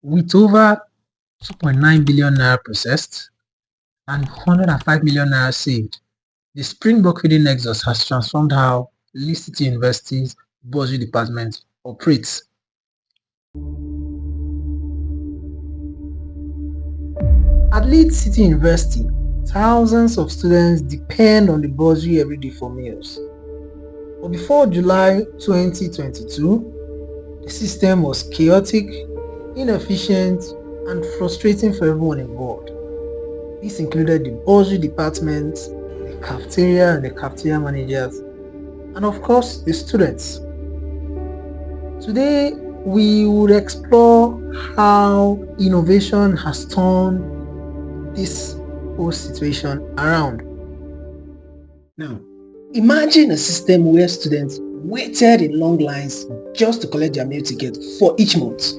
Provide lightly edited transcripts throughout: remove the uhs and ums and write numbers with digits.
With over 2.9 billion naira processed and 105 million naira saved, the Springbok Feeding Nexus has transformed how Leeds City University's bursary department operates. At Leeds City University, thousands of students depend on the bursary every day for meals. But before July 2022, the system was chaotic, inefficient, and frustrating for everyone involved. This included the bursary department, the cafeteria and the cafeteria managers, and of course the students. Today, we would explore how innovation has turned this whole situation around. Now, imagine a system where students waited in long lines just to collect their meal ticket for each month,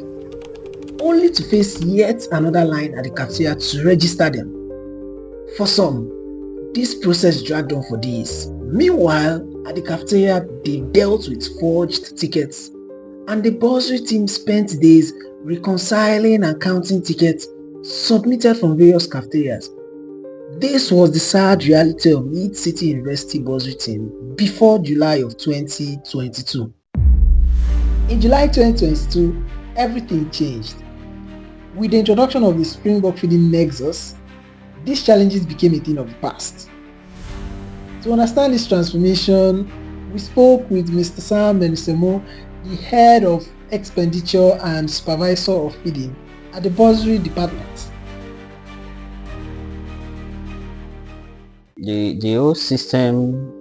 only to face yet another line at the cafeteria to register them. For some, this process dragged on for days. Meanwhile, at the cafeteria, they dealt with forged tickets, and the bursary team spent days reconciling and counting tickets submitted from various cafeterias. This was the sad reality of Leeds City University bursary team before July of 2022. In July 2022, everything changed. With the introduction of the Springbok Feeding Nexus, these challenges became a thing of the past. To understand this transformation, we spoke with Mr. Sam Menisemo, the head of expenditure and supervisor of feeding at the bursary department. The whole system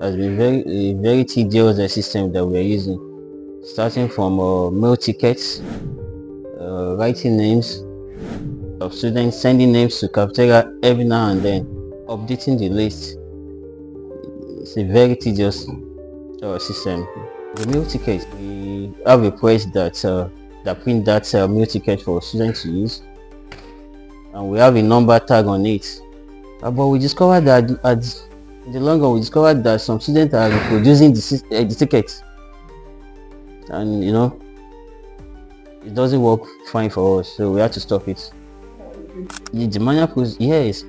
has been very tedious, the system that we're using, starting from mail tickets, writing names of students, sending names to cafeteria every now and then, updating the list. It's a very tedious system. The meal ticket, we have a press that print that meal ticket for students to use, and we have a number tag on it. But we discovered that in the long run, we discovered that some students are reproducing the ticket, and it doesn't work fine for us, so we had to stop it. The manual process, yes,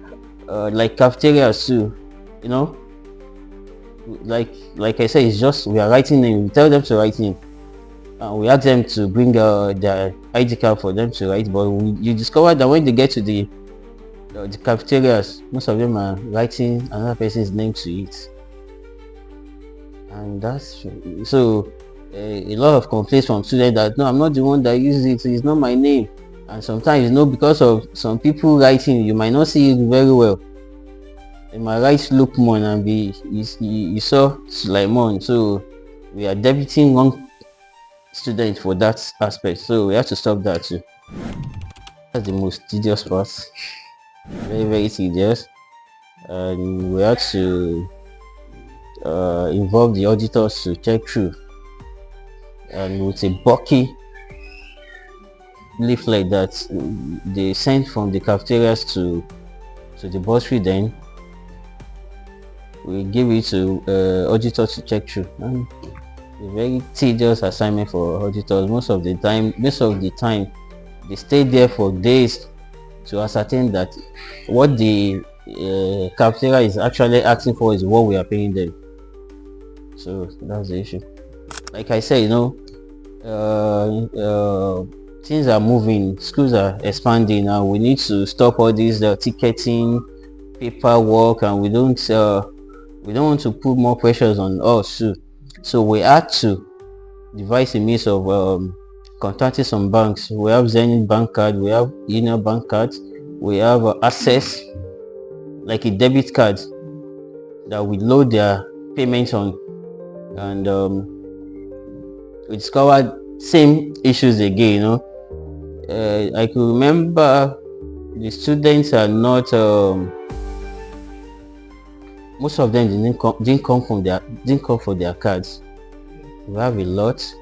like cafeterias too, like I said, it's just we are writing name. We tell them to write name, we ask them to bring their ID card for them to write. But you discover that when they get to the cafeterias, most of them are writing another person's name to it, and that's so a lot of complaints from students that no, I'm not the one that uses it, so it's not my name. And sometimes because of some people writing, you might not see it very well. They might write Lukman and you saw Sulaimon, so we are debiting one student for that aspect, so we have to stop that too. That's the most tedious part. Very tedious, and we have to involve the auditors to check through, and with a bulky leaflet that they sent from the cafeterias to the bursary, then we give it to auditors to check through. And a very tedious assignment for auditors. Most of the time they stay there for days to ascertain that what the cafeteria is actually asking for is what we are paying them. So that's the issue. Like I said, things are moving, schools are expanding, and we need to stop all these ticketing, paperwork, and we don't want to put more pressures on us too. So we had to devise a means of contacting some banks. We have Zenith bank card, we have Union bank card, we have Access, like a debit card that we load their payments on, and we discovered same issues again. I could remember the students are not most of them didn't come for their cards. We have a lot.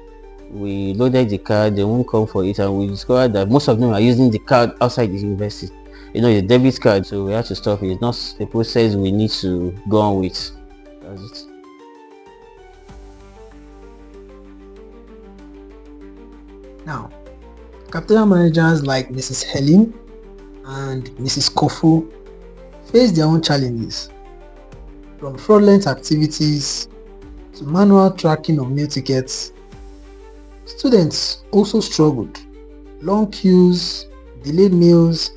We loaded the card, they won't come for it, and we discovered that most of them are using the card outside the university. The debit card. So we have to stop it. It's not a process we need to go on with. That's it. Now, Cafeteria managers like Mrs. Helen and Mrs. Kofu face their own challenges, from fraudulent activities to manual tracking of meal tickets. Students also struggled. Long queues, delayed meals,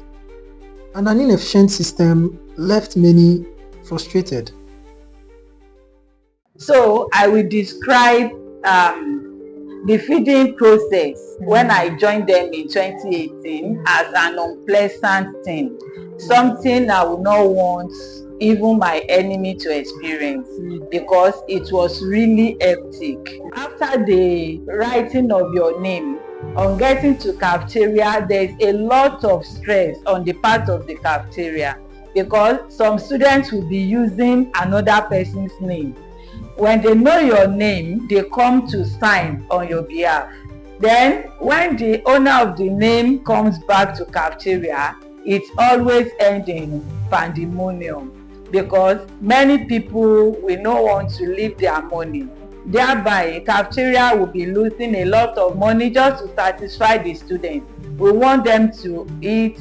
and an inefficient system left many frustrated. So I will describe the feeding process when I joined them in 2018 as an unpleasant thing, something I would not want even my enemy to experience, because it was really hectic. After the writing of your name, on getting to cafeteria, there's a lot of stress on the part of the cafeteria, because some students will be using another person's name. When they know your name, they come to sign on your behalf. Then when the owner of the name comes back to cafeteria, it always ends in pandemonium, because many people will not want to leave their money. Thereby, cafeteria will be losing a lot of money just to satisfy the students. We want them to eat,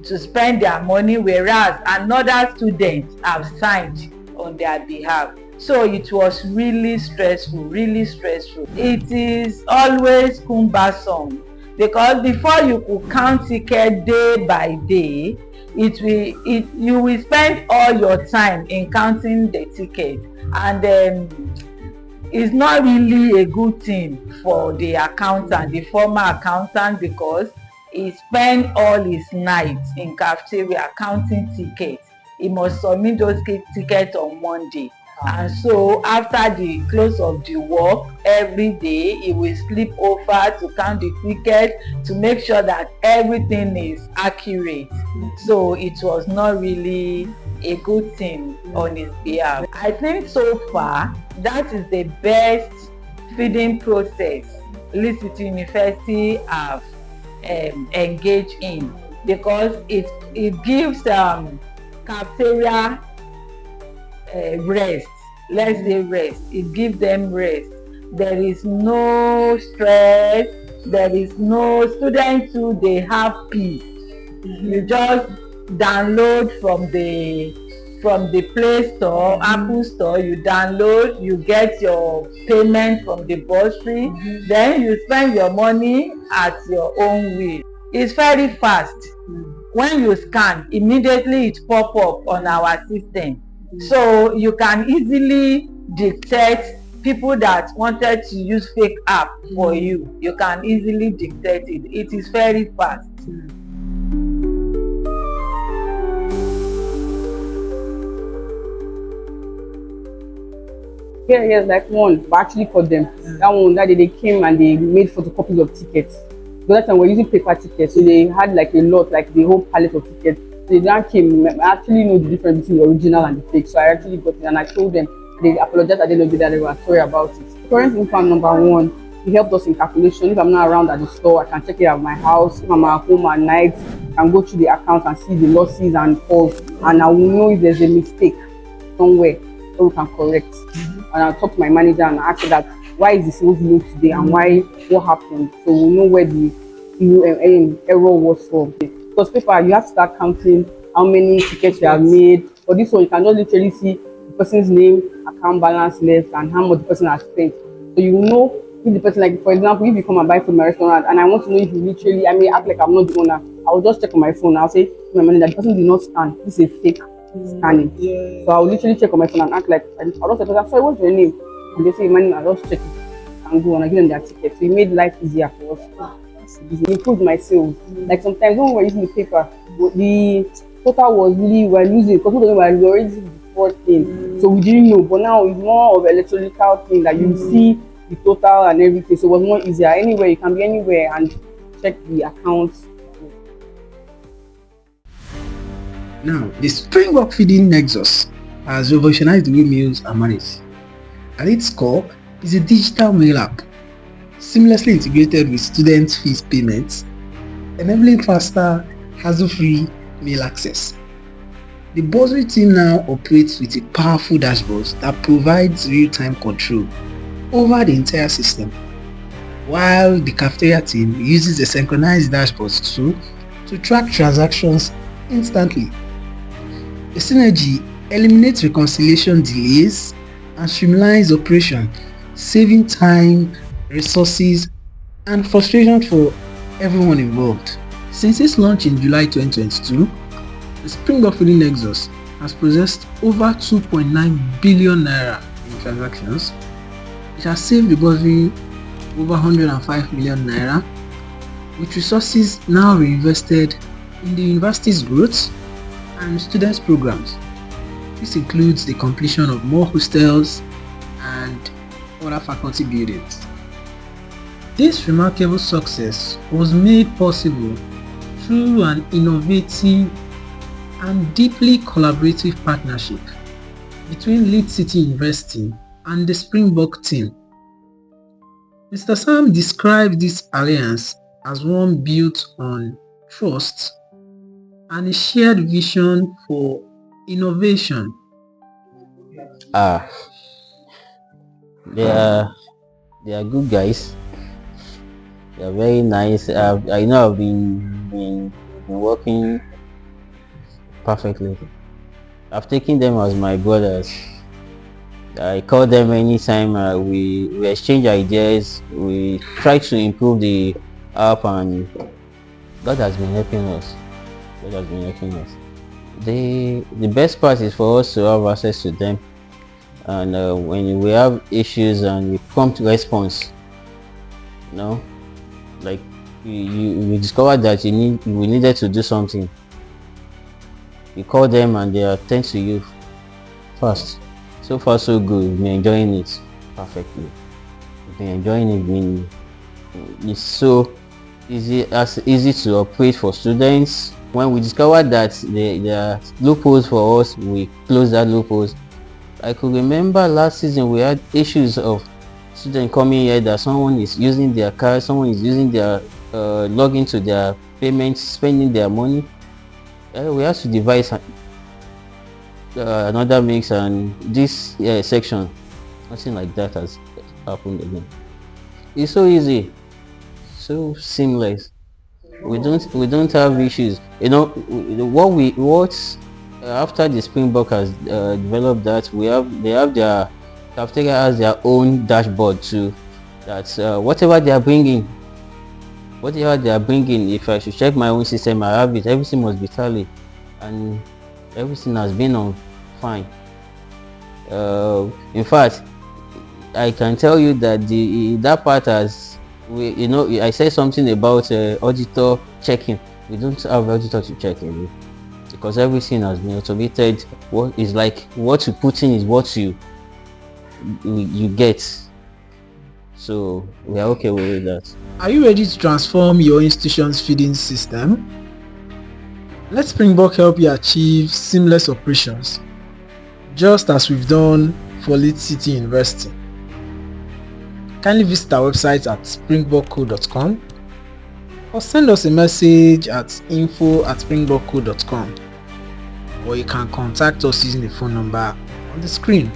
to spend their money, whereas another student have signed on their behalf. So it was really stressful, really stressful. It is always cumbersome, because before you could count ticket day by day, you will spend all your time in counting the ticket, and it's not really a good thing for the accountant, the former accountant, because he spend all his night in cafeteria counting tickets. He must submit those tickets on Monday. And so after the close of the work, every day he will sleep over to count the ticket to make sure that everything is accurate. So it was not really a good thing on his behalf. I think so far that is the best feeding process Lee University have engaged in, because it gives cafeteria rest. Let's say rest. It gives them rest. There is no stress. There is no students who they have peace. You just download from the Play Store, Apple Store. You download. You get your payment from the bursary. Then you spend your money at your own will. It's very fast. When you scan, immediately it pop up on our system. So you can easily dictate people that wanted to use fake app for you. You can easily dictate it. It is very fast. Here's like one, but actually called them. That one, that day they came and they made photocopies of tickets. The other time we're using paper tickets, so they had like a lot, like the whole palette of tickets. They then came, I actually know the difference between the original and the fake, so I actually got it and I told them, they apologized at the end of the day that they were sorry about it. Current income number one, he helped us in calculation. If I'm not around at the store, I can check it at my house. If I'm at home at night, I can go through the accounts and see the losses and falls, and I will know if there's a mistake somewhere so we can correct. And I'll talk to my manager and ask her that why is the sales low today and what happened, so we'll know where the error was from. Because paper, you have to start counting how many tickets you have made. For this one, you can just literally see the person's name, account balance left, and how much the person has spent. So you know if the person, like for example, if you come and buy food in my restaurant and I want to know if you literally, I may act like I'm not the owner. I will just check on my phone. I'll say to my manager, the person did not scan. This is a fake scanning. So I'll literally check on my phone and act like I'll just say, sorry, what's your name? And they say, man, I'll just check it and go and I give them their ticket. So it made life easier for us. It improved my sales. Like sometimes when we were using the paper, the total was really, we were losing because we were already using the 4 thing. So we didn't know. But now it's more of an electronical thing that you see the total and everything. So it was more easier. Anywhere, you can be anywhere and check the accounts. Now, the Springbok Feeding Nexus has revolutionized the way meals are managed. At its core is a digital mail app, seamlessly integrated with student fees payments, enabling faster, hassle-free mail access. The bursary team now operates with a powerful dashboard that provides real-time control over the entire system. while the cafeteria team uses a synchronized dashboard tool to track transactions instantly. The synergy eliminates reconciliation delays and streamlines operation, saving time, resources, and frustration for everyone involved. Since its launch in July 2022, the Springbok Feeding Nexus has processed over 2.9 billion naira in transactions. It has saved the bursary over 105 million naira, with resources now reinvested in the university's growth and students' programs. This includes the completion of more hostels and other faculty buildings. This remarkable success was made possible through an innovative and deeply collaborative partnership between Lead City University and the Springbok team. Mr. Sam described this alliance as one built on trust and a shared vision for innovation. Ah, they are good guys. They are very nice. I know I've been working perfectly. I've taken them as my brothers. I call them anytime we exchange ideas. We try to improve the app, and God has been helping us. God has been helping us. The best part is for us to have access to them, and when we have issues and we prompt response, you know, like you discover that we needed to do something, you call them and they attend to you fast. So far so good. We've been enjoying it perfectly. We've been enjoying it. It's so easy to operate for students. When we discovered that there are loopholes for us, we close that loopholes. I could remember last season we had issues of students coming here that someone is using their card, someone is using their login to their payments, spending their money. We have to devise another mix, and this section, nothing like that has happened again. It's so easy, so seamless. We don't have issues. You know what after the Springbok has developed that, they have their cafeteria has their own dashboard too. That whatever they are bringing, if I should check my own system, I have it. Everything must be tally, and everything has been on fine. In fact, I can tell you that that part has I said something about auditor checking. We don't have auditor to check anymore, because everything has been automated. What is like what you put in is what you get. So we are okay with that. Are you ready to transform your institution's feeding system? Let Springbok help you achieve seamless operations, just as we've done for Lead City University. Kindly visit our website at springbokco.com or send us a message at info@springbokco.com, or you can contact us using the phone number on the screen.